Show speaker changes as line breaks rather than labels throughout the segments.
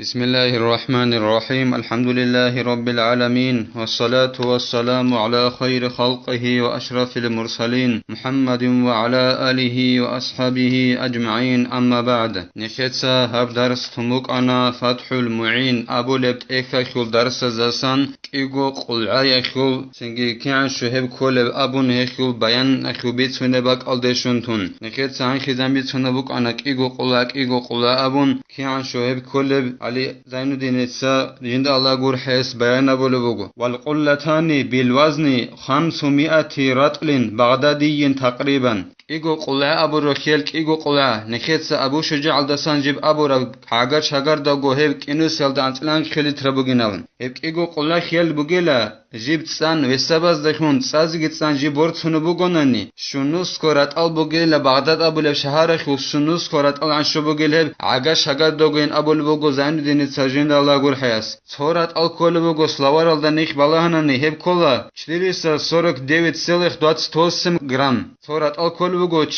بسم الله الرحمن الرحيم الحمد لله رب العالمين والصلاة والسلام على خير خلقه وأشرف المرسلين محمد وعلى آله وأصحابه أجمعين أما بعد نشتسا هب درس تموك أنا فتح المعين أبو لبت إيكا خل درس زسان كيغو قلعي خل سنجي كيان شهب كولب أبو نهخل بيان أخو بيت سنبك ألدشنتون نشتسا هنخي زنبيت سنبوك أنا كيغو قلع أبون كيان شهب كولب علي زين الدين السا جند الله غور حس بيان بولبوغو والقلتان بالوزن 500 رطل بغدادي تقريبا إيغو قلع أبو رخيل إيغو قلع نخيتس أبو شجاع الدسان جيب أبو رب حاجر شجر داغو هيك إنو سيل دانتلان خيل تربوغيناون هيك إيغو قلع خيل بوغيلا جيب تسان وسباز دخون سازي تسان جيب ورد سنو بوغوناني شنوس كورات أل بوغيلا بغداد أبو لب شهر خو شنوس كورات أل عن شو بوغيلا حاجر شجر داغوين أبو لبوغو زين الدين ساجين الله غور حياس صورات أل كول بوغو سلاوار أل دنيخ بالاهناني هيب كولا 449,28 грамм صورات أل كول بوغو 449,28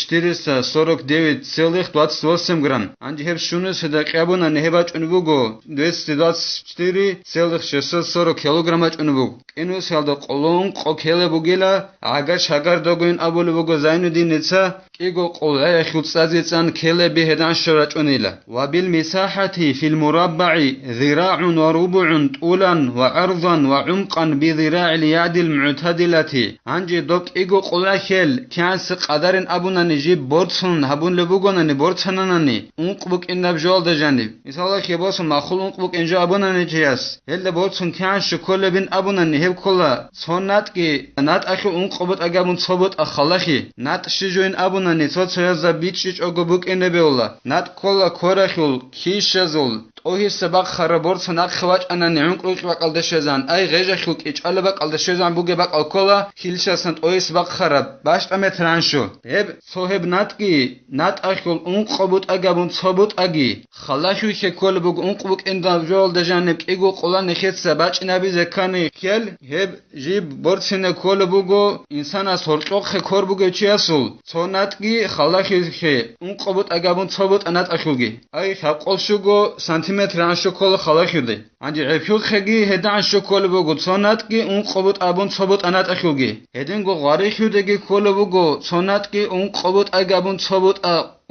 грамм عندي هيب شنوس هدا قيابونا نهباج أنبوغو 224,640 كيلوغراماج أنبوغو إنو سيالدو قلون قو كيلو بوغيلا عاقر شاقر دوغوين أبو لبوغو زينو دين نتسا كيغو قلعي خلصازيتان كيلو بهدان شراج أنيلا وبالمساحة في المربع ذراع وربع طولا وعرضا وعمقا بذراع اليد المعتدلة عندي دوك إيغو قلعي خيل كانس قدرين أبونا نجيب بورتسون هبون لبوغونا نبورتساناناني انقبوك إنب جوال دجانب مثالا خيباسون مخول انقبوك إنجا أبونا نجياس هل بورتسون كان شكول بين أبونا نهب كلا صونات كي نات أخي انقبوت أقابون صبوت أخلاخي نات شجوين أبونا نتوت سيازا بيتشيش أقبوك إنبيولا نات كلا كورخول كيشزول اوهي سباق خرابور سناق خواج انا نعون قلق بقل دشزان اي غيجا خلق اجعال بقل دشزان بوغي بقل كولا خيلشا سنت اوهي سباق خراب باش امترانشو هب صوهب ناتكي نات اخل اون قبوت اگابون صبوت اگي خلاشو که کل بوغ اون قبوك انداب جول دجانب ايگو قولا نخيت سباچ نبي زكاني خيل هب جيب بورسنه کل بوغو انسان سورچوق خور بوغو چياسول صوناتگي خلاشو که اون قبوت اگابون صبوت انات اخلگي اي خقولشوغو سانتيمتر عن شوكولا خلاخيدي عندي عفيو خگي هدا عن شوكولا بوغو صوناتگي اون قبوت ابون صبوت انات اخلگي هدنگو غاريخيدگي كل بوغو صوناتگي اون قبوت اگابون صبوت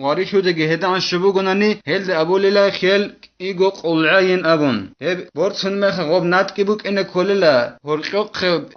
غاريخيدگي هدا عن شبوغوناني هل ابوليلا خيل إيغو قلعين أبون هب بورتسن مخ غوب نات كيبوك إن كوللا هرقوق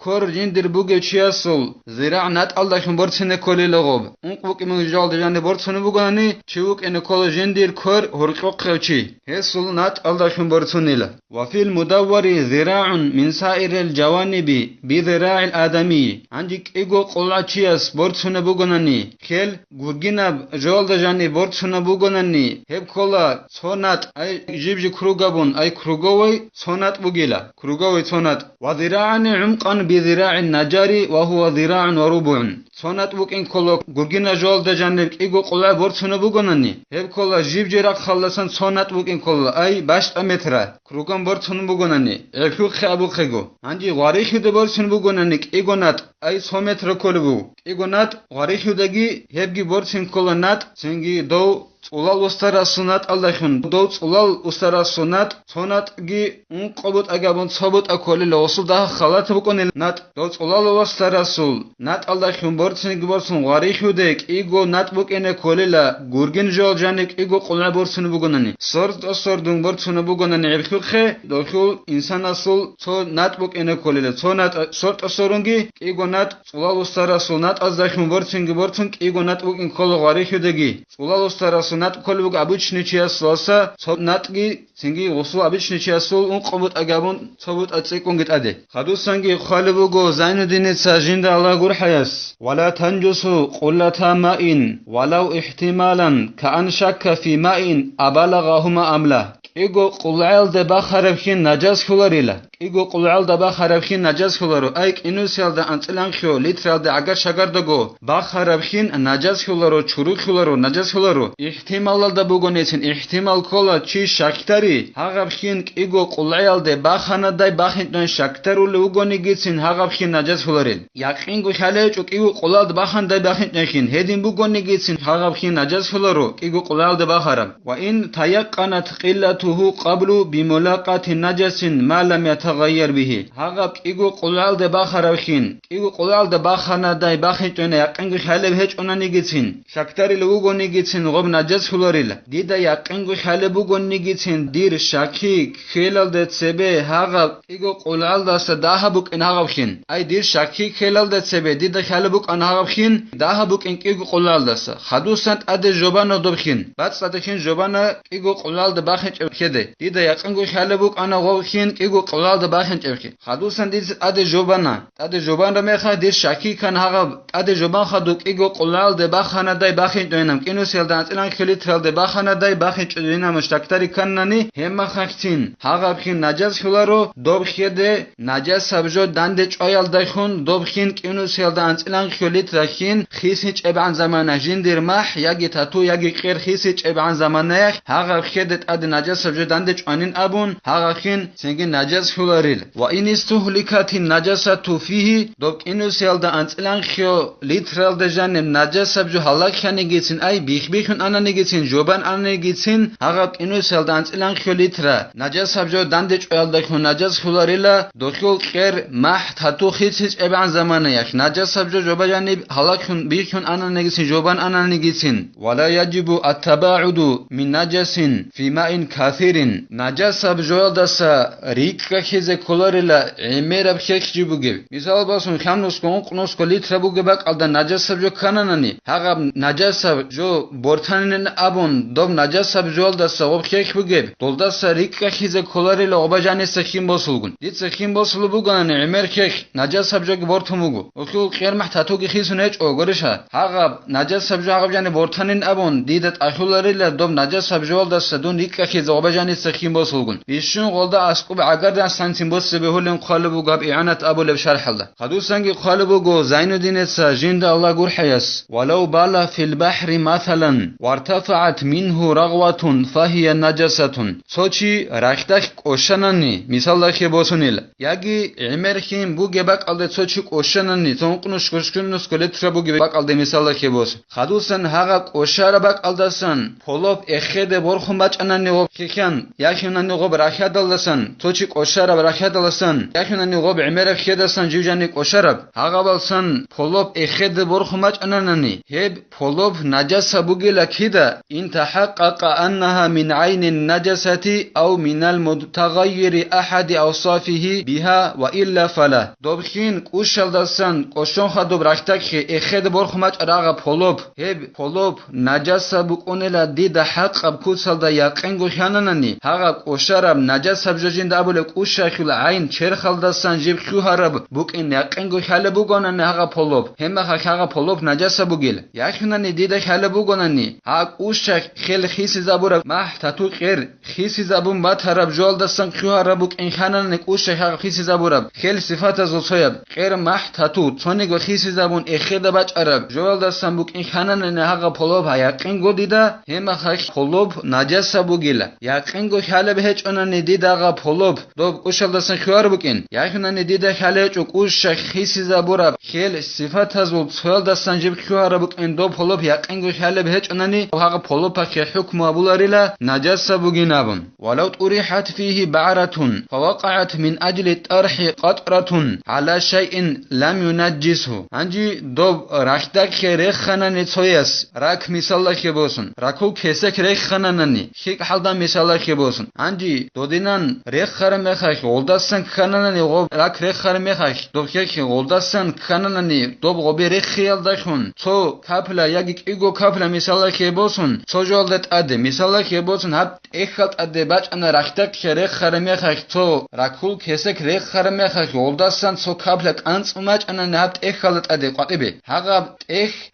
كور جندر بوغي تشياسول زراع نات الله خن بورتسن كوللا غوب انقوك من جال دجان بورتسن بوغاني تشوك إن كول جندر كور هرقوق تشي هسول نات الله خن بورتسنيلا وفي المدور ذراع من سائر الجوانب بذراع الآدمي عندك إيغو قلع تشياس بورتسن بوغاني خيل غورغينا جال دجان بورتسن بوغاني هب كولا صونات أي جيبجي كروغابون أي كروغوي صونات بوغيلا كروغوي صونات وذراعا عمقا بذراع النجار وهو ذراع وربع صونات بوكين كولو غورغينا جول دجانب إيغو قلع بورتسن بوغاني هب كولا جيبجي راق خلصان صونات بوكين كولا أي باش مترا كروغان بورتسن بوغاني إلكو خابو خيغو عندي غاريخي دي بورتسن بوغاني إيغو نات أي 100 متر كولبو إيغو نات غاريخي دغي هبغي بورتسن كولا نات سنگي دو улал устарасунат аллахун доуц улал устарасунат сонатги ун қобут агабун собут аколи лосул да халат буконил нат доуц улал устарасул нат аллахун борсин гиборсун гарихудек иго нат букене колила гургин жол жаник иго қулна борсин бугонани сордун борсин бугонани ирхухе дохул инсан асул со нат букене колила сонат сорт асорунги иго нат улал устарасул нат аллахун борсин гиборсун иго нат букин кол гарихудеги улал устарасул نات كل بوق أبوش نشيا سواسا صوب ناتجي سنجي وصو أبوش نشيا سول أون قبض أجابون صوبت أتسيكون قد أده خدو سنجي خالبوجو زين الدين ساجين دا الله جور حياس ولا تنجسوا قلة ماء ولو احتمالا كأن شك في ماء أبلغهما أملا إيجو قلعل دبا خربخين نجاز خلاريلا إيجو قلعل دبا خربخين نجاز خلارو أيك إنو سيال دا أنتلان خيو لترال دا أغر شغر دگو با خربخين نجاز خلارو چورو خلارو نجاز خلارو احتمال دا بوگونيسن احتمال كولا چي شاكتاري هاغبخين إيجو قلعل دبا خانا داي باخين دون شاكتارو لوگوني گيتسن هاغبخين نجاز خلاريل يقين گو خاليچوك إيجو قلعل دبا خان داي باخين نخين هدين بوگوني گيتسن هاغبخين نجاز خلارو إيجو قلعل دبا خرب وإن تيقنت قلة نجاسته قبل بملاقات نجس ما لم يتغير به هغب إيجو قلال ده باخرخين إيجو قلال ده باخنا داي باخيتونه يقنغ خالب هيج أنا نيجتين شكتاري لوجو نيجتين غب نجس خلوريلا ديدا يقنغ خالبوجو نيجتين دير شاكي خلال ده تسبه هغب إيجو قلال ده سداهبوك إن هغبخين أي دير شاكي خلال ده تسبه ديدا خالبوك أن هغبخين داهبوك إن إيجو قلال ده خدوسنت أد جوبانا دوبخين بعد صدقين جوبانا إيجو قلال ده باخنج كده ديدا يقنغ خالبوك أنا غبخين إيجو قلال ده باخنج خدوسن ديد أد جوبان رميخا دير شاكي كان هغب أد جوبان خدوك إيجو قلال ده باخنا داي باخنج دوينم كينو سيلدان إلان خلي ترال ده باخنا داي باخنج دوينم مشتكتاري كنني هم خاكتين هغبخين نجاز خلارو دوبخيده نجاز سبجو دندج آيال دايخون دوبخين كينو سيلدان إلان خلي ترخين خيسيج ابعن زمانه جندير مح ياگي تاتو ياگي خير خيسيج ابعن زمانه هغبخيده أد نجاز سبجو دندج آنين أبون هغبخين سنگين نجاز خلاريل وإن استهلكت النجاسة فيه دوك إنو سيلدان إلان خيو لترال دجان نجاز سبجو هلاك خانيگيتين أي بيخن أنا نيگيتين جوبان أنا نيگيتين هغب إنو سيلدان إلان خيو لترا نجاز سبجو دندج آيال دايخون نجاز خلاريلا دوخيل خير مح تاتو خيسيج ابعن زمانه يخ نجاز سبجو جوبا جانب هلاك بيخن أنا نيگيتين جوبان أنا نيگيتين ولا يجب التباعد من نجس في ماء كثير نجاز سبجو دسا ريك خيزه خلاريلا عمير بخيخ جيبوگيب مثال باسون خامنوس كون قنوس كليت ربوگيبك alda نجاز سبجو كانانني هغب نجاز سبجو بورتانن ابون دوب نجاز سبجو دسا غب خيخ بوگيب دولدسا ريك خيزه خلاريلا اوباجاني سخيم باسولگون ديت سخيم باسولو بوگان عمير خيخ نجاز سبجو بورتوموگو اوخو خير محتاتوگي خيسونچ اوگورشا هغب نجاز سبجو هغب جاني بورتانن ابون ديدت اخولاريلا دوب نجاز سبجو دسا دون ريك خيزه اوباجاني سخيم باسولگون بيشون قولدا اسقوب عگردان سانتيم بوس بهولن قالبو گاب اعانت ابو لب شرح الله خدوسنگي قالبو گو زين الدين جند الله گور حياس ولو بالا في البحر مثلا وارتفعت منه رغوة فهي نجسة سوچي رختك قوشنني مثال لخي بوسونيل ياگي عمرخيم بو گبك alda سوچي قوشنني تونقنوش كشكنوس كلت بو گبك alda مثال لخي بوس خدوسن هغا قوشارا بك aldasن پولوب اخده برخم بچنني غب خيخن ياخنني غب رخدلسن سوچي قوشارا رخدلسن ياخنني غب عمر خدسن جوجاني قوشارب هغبلسن پولوب اخده برخمچ اننني هب پولوب نجاسه بوگيلا كده ان تحقق انها من عين النجاسه او من المتغير احد اوصافه بها والا فلا دوبخين قوشلدسن قوشون خدوب رختك اخده برخمچ راغ پولوب هب پولوب نجاسه بوقونلا ديد حق بكوسلدا يقنگو خاننني هغا قوشارب نجاسه بجوجين دابل قوشخل عين چرخلدسن جيب خوهرب بوك ان يقنگو خاله بوگونن هغا پولوب هم هغا پولوب نجاسه بوگيل ياخنني ديده خاله بوگونني ها قوشخ خل خيسي زابور مح تاتو خير خيسي زابون با طرف جولدسن خوهرب بوك ان خانن قوشخ هغا خيسي زابور خل صفات زوصيب خير مح تاتو تونيگو خيسي زابون اخده باچ عرب جولدسن بوك ان خانن هغا پولوب يقنگو ديده هم هغا پولوب نجاسه بوگيل يقنگو خاله بهچ انني ديده هغا پولوب دوب قوشلدسن خوهر بوكين ياخنني ديده خاله چو قوشخ خيسي زابور خل صفات زول سوال دستن جيب خوهر بوك ان دو پولوب يقنگو خاله بهچ انني هغا پولوب خ حكم ابولاريلا نجاسه بوگينابن ولو طرحت فيه بعرة فوقعت من اجل طرح قطرة على شيء لم ينجسه انجي دوب رختك خرخنن تويس راك مثال خبوسن راكو كسك رخننني خيك حالدا مثال خبوسن انجي دودينن رخر مخخ ولدسن خننني غوب راك رخر مخخ دوب خيك ولدسن خننني دوب غوبي رخيال دخون تو كابلا ياگي ايگو كابلا مثال خبوسن تو جولدت اد مثال خبوسن هب اخلت اد باچ انا رختك خرخر مخخ تو راكول كسك رخر مخخ ولدسن تو كابلا قنص ماچ انا نهبت اخلت اد قطبي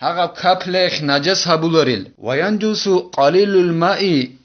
هغب كابلخ نجس هبولوريل وينجس قليل الماء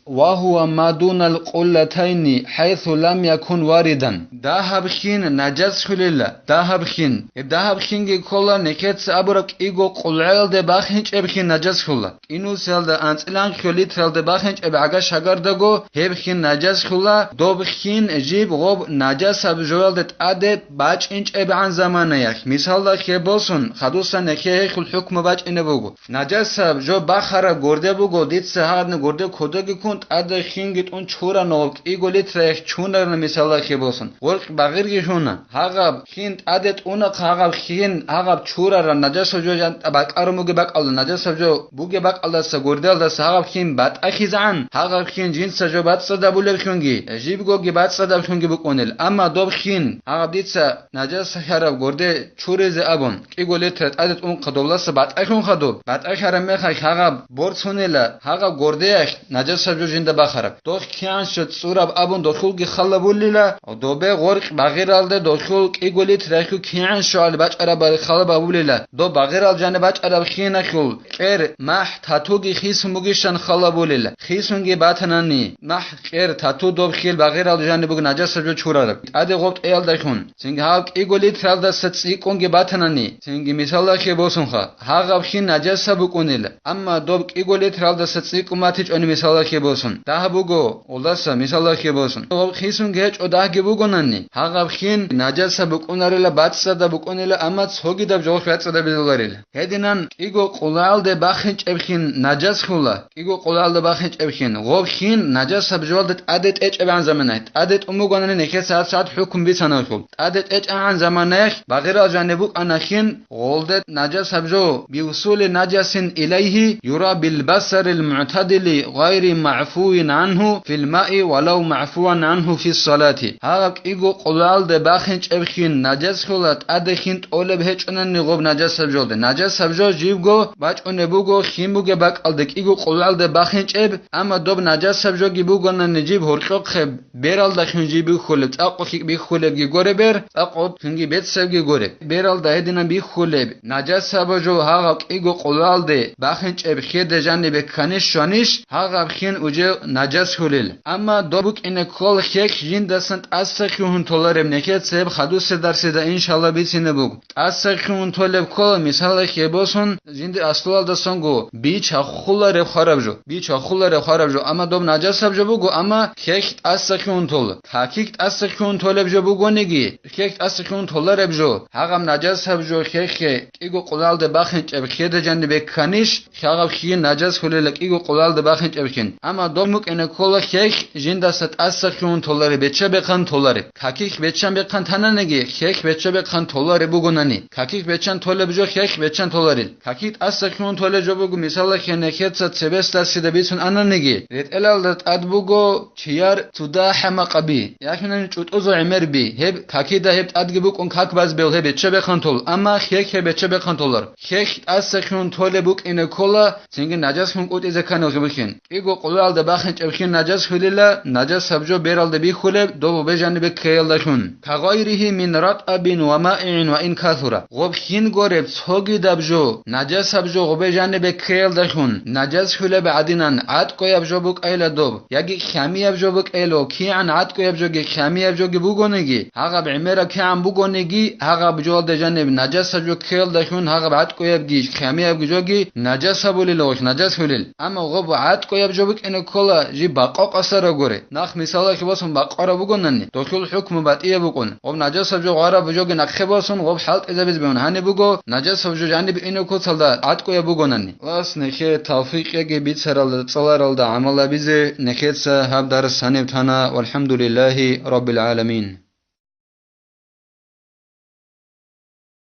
وهو ما دون القلتين حيث لم يكن واردا دهبخين نجس خليلا دهبخين كولا نكت ابرك ايگو قلعل ده باخنچ ابخين نجس خلا انو سل ده انصلان خليت سل ده باخنچ ابعگا شگردگو هبخين نجس خلا دوبخين جيب غوب نجس ابجول ده اد باچ انچ ابعن زمانه يخ مثال ده خبوسن خدوسن نکه خل حكم باچ انه بوگو نجس جو بخره گرده بوگو ديت سهاد گرده کدگي كون خونت اد خینگت اون چورا نو ایگولیت رخ چونر مثال که بوسن ورق بغیر گشونا هاغ خینت ادت اون هاغ خین هاغ چورا را نجس جو باقارموگه باقال نجس جو بوگه باقال س گردل دس هاغ خین بات اخیزان هاغ خین جنس جو بات صدا بولر خونگی جیب گوگه بات صدا خونگی بکنل اما دوب خین هاغ دیتس نجس خراب گرده چورز ابون ایگولیت ادت اون قدولس بات اخون خدو بات اخرم مخ هاغ بورسونلا هاغ گرده نجس جو جنده بخرب دوخ کیان شد سوراب ابون دخول خلا بولیلا دوبه غرق بغیر الده دخول ایگولیت رخو کیان شال بچ عرب خلا بولیلا دو بغیر ال جنه بچ عرب خین خول قر مح تاتوگی خیس موگیشن خلا بولیلا خیسونگی باتنانی مح قر تاتو دو خیل بغیر ال جنه بوگ نجس جو چورا اد غوت ال دخون سینگ هاگ ایگولیت رال دست سیکونگی باتنانی سینگ مثال که بوسون خا هاگ خین نجس بکنیل اما دو ایگولیت رال دست سیکوماتیچ اون مثال که بوسون ده بوگو اولاسا مثال که بوسون دو خیسون گچ او ده بوگونانی هاگ خین نجس بکنارلا باتسا دا بکنیل اما څوګي د جوخ وڅ د بيدلارل هدینن ایگو قولال د باخنچ ابخین نجس خولا ایگو قولال د باخنچ ابخین غوب خین نجس بجوال د عادت اچ ابان زمانات عادت اموگونن نکه ساعت حکم بی سناخول عادت اچ ان زمانه بغیر جانبو انخین غولد نجس بجو بوصول نجس الیه یرا بالبصر المعتدل غیر معفو عنه في الماء ولو معفوا عنه في الصلاه هاگ ایگو قولال د باخنچ ابخین نجس خولات ادخین اول بهچنن نغوب نجس بجود نجس بجو جیبگو باچ اون بوگو خیمبوگه باک الدک ایگو قولال د باخنچ اب اما دوب نجس بجو گیبوگو نجیب هرقق خب بیرال دخین جیبو خولب اقو خیک بی خولب گی گوره بر اقو خنگی بیت سبگی گوره بیرال ده دینا بی خولب نجس بجو هاگ ایگو قولال د باخنچ اب خید جنب کنش شانش هاگ خین اوجه نجس خولل اما دوبک ان کول خیک جین دسنت اسخون تولرم نکت سب خدوس درسیده انشالله بیسینه بوگ اسخون تولب کول مثال که بوسون زند اصلال دسنگو بیچ خولر خراب جو بیچ خولر خراب جو اما دوب نجس جو بوگو اما خیک اسخون تول تحقیق اسخون تولب جو بوگو نگی خیک اسخون تولر جو هاغم نجس جو خیک ایگو قلال د باخنچ اب خید جنب کنیش هاغم خی نجس خولل ایگو قلال د باخنچ اب خین اما دومک ان کول خیک جین دست اسخون تولر بچه بخن تولر تحقیق بچن بخن تننگی خیک بچه بخن تولر بوگونانی تحقیق بچن تولب جو خیک بچن تولرل تحقیق اسخون تولر جو بوگو مثال خنکت سبست سیده بیتون اننگی رت الال اد بوگو چیار تودا حمقبی یاکنن چوت اوزو عمر بی هب تحقیق هب ادگی بوگ اون کاک باز بیل هب بچه بخن تول اما خیک بچه بخن تولر خیک اسخون تول بوگ این کولا سینگ نجس خون قوت از کنو بخین ایگو قلال د باخنچ ابخین نجس خلیلا نجس سبجو بیرال د بی خلب دو به جانب کیل دشون کغایره من رطب و ماء و ان کثر غب خین گورب څوګي دبجو نجس سبجو غب جانب کیل دشون نجس خلب عدنن عاد کو ابجو بوک ایل دوب یگی خمی ابجو بوک ایلو کی ان عاد کو ابجو گی خمی ابجو گی بوگونگی هغه عمره کی ام بوگونگی هغه بجو د جانب نجس سبجو کیل دشون هغه عاد کو ابگی خمی ابجو گی نجس بولی لوش نجس خلل اما غب عاد کو ابجو بوک ان کولا جی باقا قصر گوره نخ مثال که واسون باقا بوگونن دخول حکم بعدیه بکن و نجس سبجو غاره بجو گی نخ واسون و حالت اذا biz بون هنی بگو نجس سبجو جانب اینو کو سالدا عاد کو بوگونن واس نخه توفیق گی بیت سرال صلال دا عمل بیز نخه هب در سنه تنا والحمد لله رب العالمين